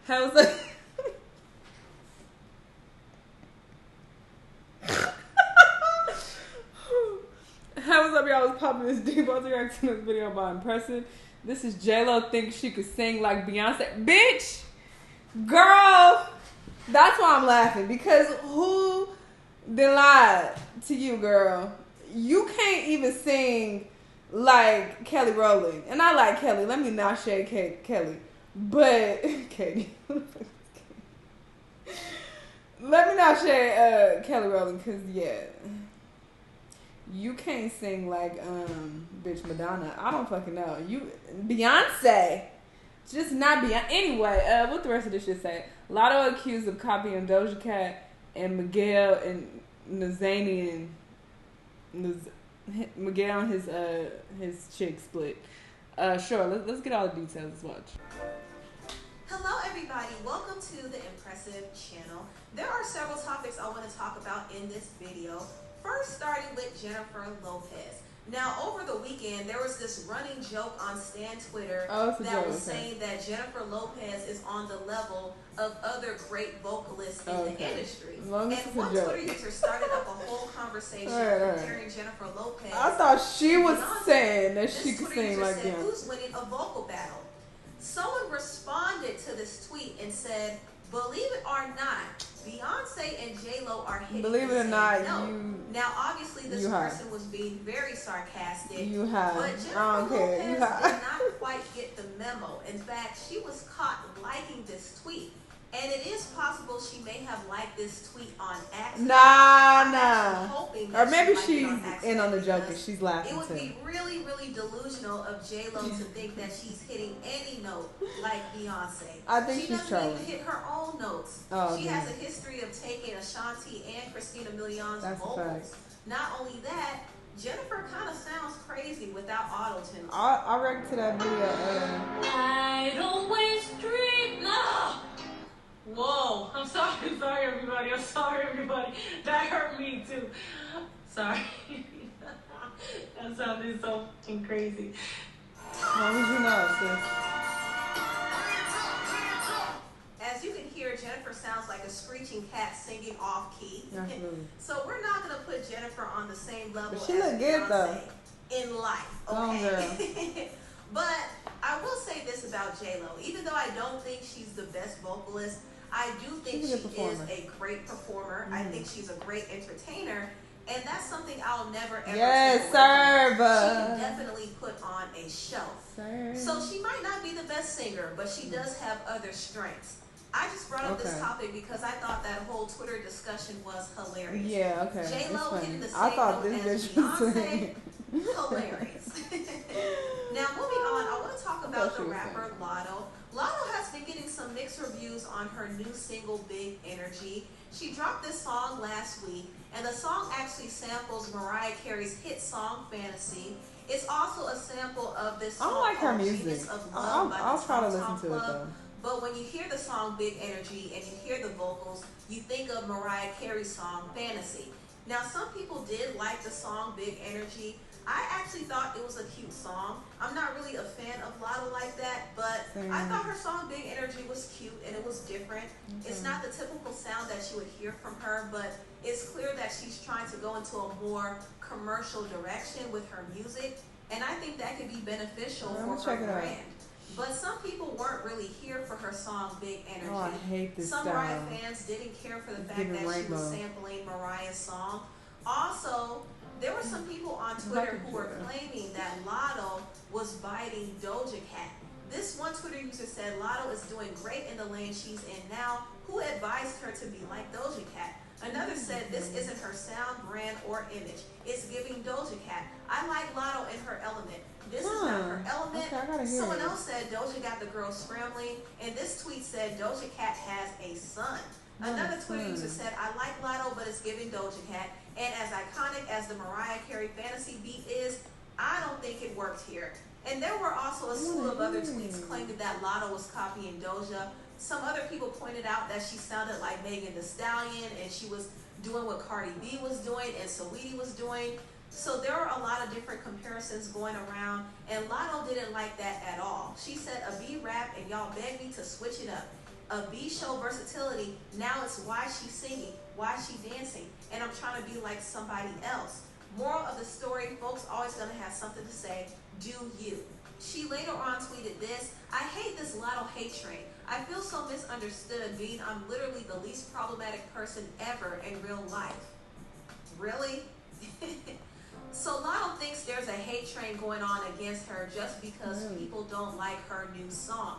How's up? How's up, y'all? Was popping this deep. I was reacting to this video about impressive. This is J-Lo thinks she could sing like Beyonce. Bitch! Girl! That's why I'm laughing. Because who then lied to you, girl? You can't even sing like Kelly Rowland. And I like Kelly. Let me not shade Kelly. But, Katie. Let me not shade Kelly Rowland, because, yeah. You can't sing like, bitch, Madonna. I don't fucking know. Beyonce. Just not Beyonce. Anyway, what the rest of this shit say? Latto accused of copying Doja Cat and Miguel and Nazanin Miguel and his chick split. Sure, let's get all the details. Let's watch. Hello everybody, welcome to the Impressive channel. There are several topics I want to talk about in this video. First, starting with Jennifer Lopez. Now, over the weekend, there was this running joke on Stan Twitter that was saying that Jennifer Lopez is on the level of other great vocalists in the industry. And one Twitter user started up a whole conversation comparing Jennifer Lopez. I thought she was saying that she could sing like Beyonce. Who's winning a vocal battle? Someone responded to this tweet and said, "Believe it or not, Beyonce and J-Lo are hitting Believe it or not, now obviously this person was being very sarcastic. But Jennifer Lopez did not quite get the memo. In fact, she was caught liking this tweet. And it is possible she may have liked this tweet on accident. Or maybe she's in on the joke and she's laughing too. It would be really, really delusional of J-Lo to think that she's hitting any note like Beyonce. I think she she's trolling. Doesn't even hit her own notes. She has a history of taking Ashanti and Christina Milian's vocals. Not only that, Jennifer kind of sounds crazy without auto-tune. I reckon to that video. I don't waste street. No. Whoa, I'm sorry everybody, that hurt me too, sorry, that sounded so fucking crazy. How would you know, sis? As you can hear, Jennifer sounds like a screeching cat singing off key. So we're not going to put Jennifer on the same level as Beyonce in life, okay? But I will say this about J-Lo, even though I don't think she's the best vocalist, I do think she is a great performer. I think she's a great entertainer. And that's something I'll never ever take away from her. She can definitely put on a show. So she might not be the best singer, but she does have other strengths. I just brought up this topic because I thought that whole Twitter discussion was hilarious. Yeah, okay. J-Lo hitting the same note as Beyonce, hilarious. Now moving on, I want to talk about the rapper Latto. Latto has been getting some mixed reviews on her new single, Big Energy. She dropped this song last week, and the song actually samples Mariah Carey's hit song, Fantasy. It's also a sample of this song called Genius of Love by I'll try to listen to it, though. But when you hear the song Big Energy and you hear the vocals, you think of Mariah Carey's song, Fantasy. Now, some people did like the song Big Energy. I actually thought it was a cute song. I'm not really a fan of Latto like that, but I thought her song Big Energy was cute and it was different. It's not the typical sound that you would hear from her, but it's clear that she's trying to go into a more commercial direction with her music, and I think that could be beneficial for her brand. But some people weren't really here for her song Big Energy. Oh, I hate this Some Mariah fans didn't care for the fact that she was sampling Mariah's song. Also, there were some people on Twitter who were claiming that Latto was biting Doja Cat. This one Twitter user said Latto is doing great in the lane she's in now. Who advised her to be like Doja Cat? Another said this isn't her sound, brand, or image. It's giving Doja Cat. I like Latto in her element. This is not her element. Someone else said Doja got the girl scrambling, and this tweet said Doja Cat has a son. Another Twitter user said, I like Latto, but it's giving Doja Cat. And as iconic as the Mariah Carey Fantasy beat is, I don't think it worked here. And there were also a slew of other tweets claiming that Latto was copying Doja. Some other people pointed out that she sounded like Megan Thee Stallion, and she was doing what Cardi B was doing and Saweetie was doing. So there are a lot of different comparisons going around, and Latto didn't like that at all. She said a B-rap, and y'all begged me to switch it up. a B show versatility. Now it's why she's singing, why she dancing, and I'm trying to be like somebody else. Moral of the story, folks always gonna have something to say. Do you? She later on tweeted this: I hate this Latto hate train. I feel so misunderstood, being I'm literally the least problematic person ever in real life. Really? So Latto thinks there's a hate train going on against her just because people don't like her new song.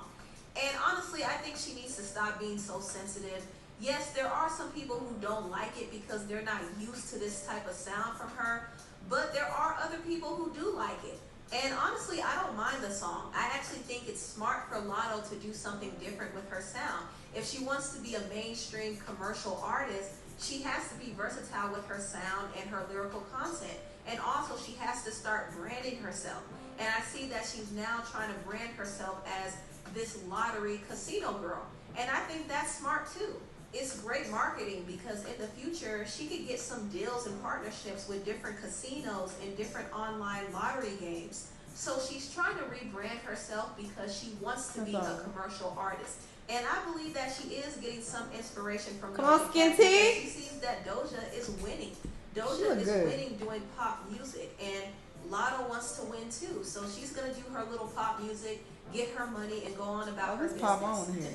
And honestly, I think she needs to stop being so sensitive. Yes, there are some people who don't like it because they're not used to this type of sound from her, but there are other people who do like it. And honestly, I don't mind the song. I actually think it's smart for Latto to do something different with her sound. If she wants to be a mainstream commercial artist, she has to be versatile with her sound and her lyrical content. And also, she has to start branding herself. And I see that she's now trying to brand herself as this lottery casino girl. And I think that's smart too. It's great marketing because in the future, she could get some deals and partnerships with different casinos and different online lottery games. So she's trying to rebrand herself because she wants to be a commercial artist. And I believe that she is getting some inspiration from Doja Cat because she sees that Doja is winning. Doja is winning doing pop music, and Latto wants to win too. So she's going to do her little pop music, get her money, and go on about her business. Pop on here.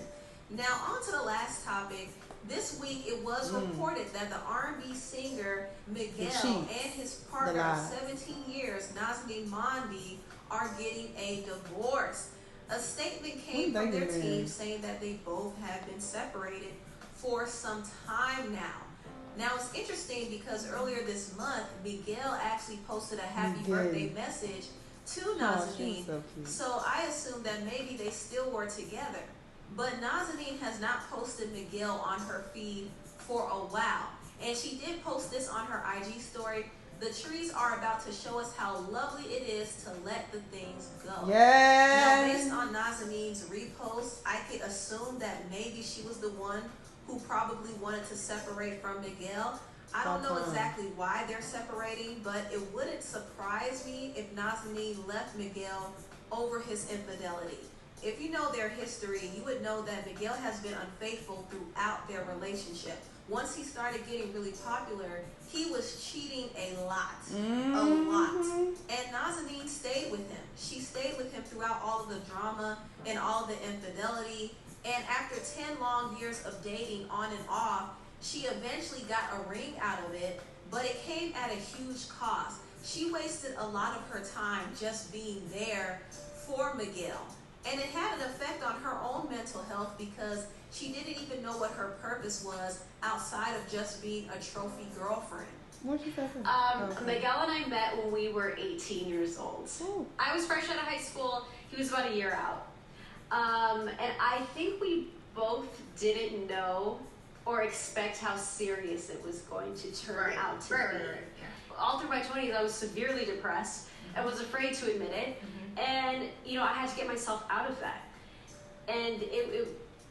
Now, on to the last topic. This week, it was reported that the R&B singer Miguel and his partner of 17 years, Nazanin are getting a divorce. A statement came from their team saying that they both have been separated for some time now. Now, it's interesting because earlier this month, Miguel actually posted a happy birthday message to Nazanin. So I assume that maybe they still were together. But Nazanin has not posted Miguel on her feed for a while. And she did post this on her IG story. The trees are about to show us how lovely it is to let the things go. Now, based on Nazanin's repost, I could assume that maybe she was the one who probably wanted to separate from Miguel. I don't know exactly why they're separating, but it wouldn't surprise me if Nazanin left Miguel over his infidelity. If you know their history, you would know that Miguel has been unfaithful throughout their relationship. Once he started getting really popular, he was cheating a lot. And Nazanin stayed with him. She stayed with him throughout all of the drama and all the infidelity. And after 10 long years of dating on and off, she eventually got a ring out of it, but it came at a huge cost. She wasted a lot of her time just being there for Miguel. And it had an effect on her own mental health because she didn't even know what her purpose was outside of just being a trophy girlfriend. What'd you say? Miguel and I met when we were 18 years old. Ooh. I was fresh out of high school. He was about a year out. And I think we both didn't know or expect how serious it was going to turn out to be. Yeah. All through my 20s, I was severely depressed and was afraid to admit it. And, I had to get myself out of that. And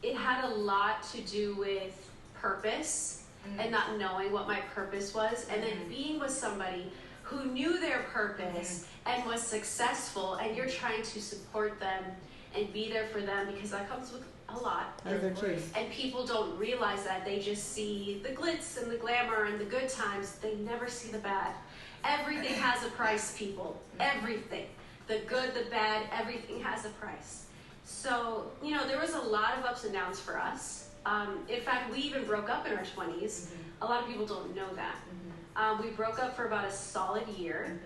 it had a lot to do with purpose and not knowing what my purpose was. And then being with somebody who knew their purpose and was successful, and you're trying to support them and be there for them, because that comes with a lot. And people don't realize that. They just see the glitz and the glamour and the good times. They never see the bad. Everything has a price, people. Everything. The good, the bad, everything has a price. So, there was a lot of ups and downs for us. In fact, we even broke up in our 20s. A lot of people don't know that. We broke up for about a solid year.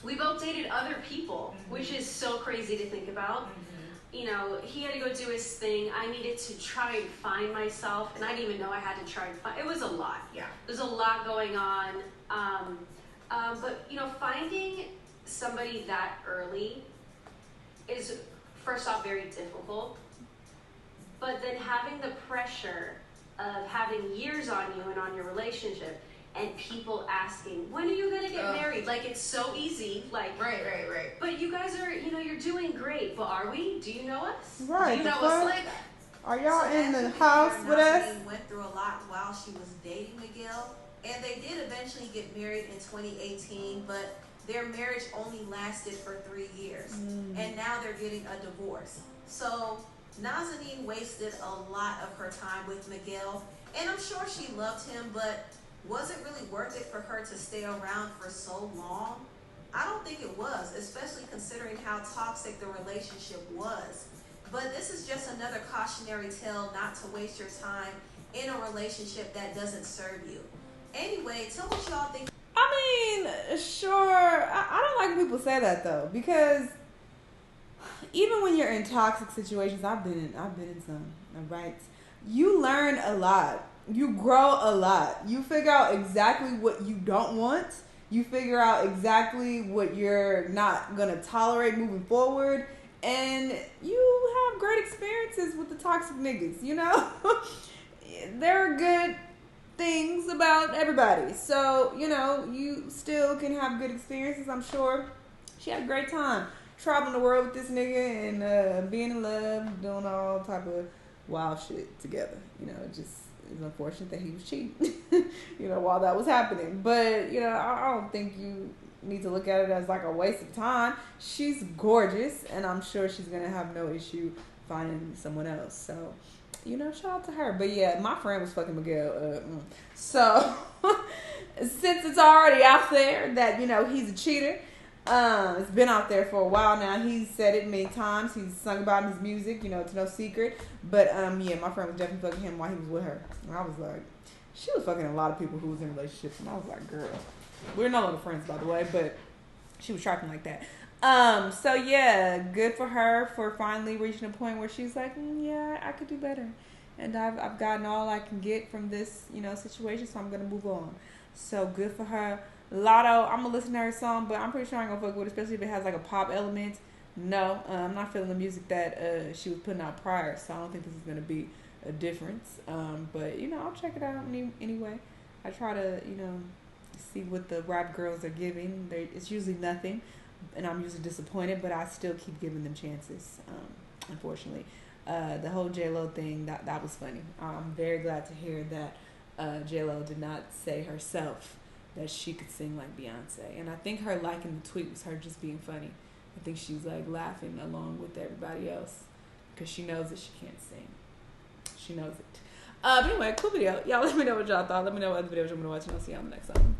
We both dated other people, which is so crazy to think about. He had to go do his thing. I needed to try and find myself, and I didn't even know I had to try and find. It was a lot. Yeah. There's a lot going on. But finding somebody that early is, first off, very difficult. But then having the pressure of having years on you and on your relationship, and people asking, when are you going to get married? Like, it's so easy. Like, right. But you guys are, you're doing great. But are we? Do you know us? Right. Do you know us like? Are y'all in the house with us? Went through a lot while she was dating Miguel. And they did eventually get married in 2018, but their marriage only lasted for 3 years. And now they're getting a divorce. So Nazanin wasted a lot of her time with Miguel, and I'm sure she loved him, but was it really worth it for her to stay around for so long? I don't think it was, especially considering how toxic the relationship was. But this is just another cautionary tale not to waste your time in a relationship that doesn't serve you. Anyway, tell what y'all think. I mean, sure. I don't like when people say that though, because even when you're in toxic situations, I've been in some, right? You learn a lot. You grow a lot. You figure out exactly what you don't want. You figure out exactly what you're not gonna tolerate moving forward, and you have great experiences with the toxic niggas. You know, there are good things about everybody. So, you know, you still can have good experiences, I'm sure. She had a great time traveling the world with this nigga and being in love, doing all type of wild shit together. You know, it just is unfortunate that he was cheating, you know, while that was happening. But, you know, I don't think you need to look at it as like a waste of time. She's gorgeous, and I'm sure she's going to have no issue finding someone else. So, you know, shout out to her. But yeah, my friend was fucking Miguel. So, since it's already out there that, you know, he's a cheater, it's been out there for a while now. He's said it many times. He's sung about in his music, you know, it's no secret. But, yeah, my friend was definitely fucking him while he was with her. And I was like, she was fucking a lot of people who was in relationships. And I was like, girl. We're no longer friends, by the way, but she was trapping like that. So yeah, good for her for finally reaching a point where she's like, yeah, I could do better, and I've gotten all I can get from this, you know, situation, so I'm gonna move on. So good for her. Latto, I'm gonna listen to her song, but I'm pretty sure I ain't gonna fuck with it, especially if it has like a pop element. No, I'm not feeling the music that she was putting out prior, so I don't think this is gonna be a difference. But you know, I'll check it out anyway. I try to, you know, see what the rap girls are giving. It's usually nothing, and I'm usually disappointed, but I still keep giving them chances, unfortunately. The whole J-Lo thing, that was funny. I'm very glad to hear that J-Lo did not say herself that she could sing like Beyonce. And I think her liking the tweet was her just being funny. I think she's like laughing along with everybody else because she knows that she can't sing. She knows it. But anyway, cool video. Y'all let me know what y'all thought. Let me know what other videos you want to watch, and I'll see y'all in the next one.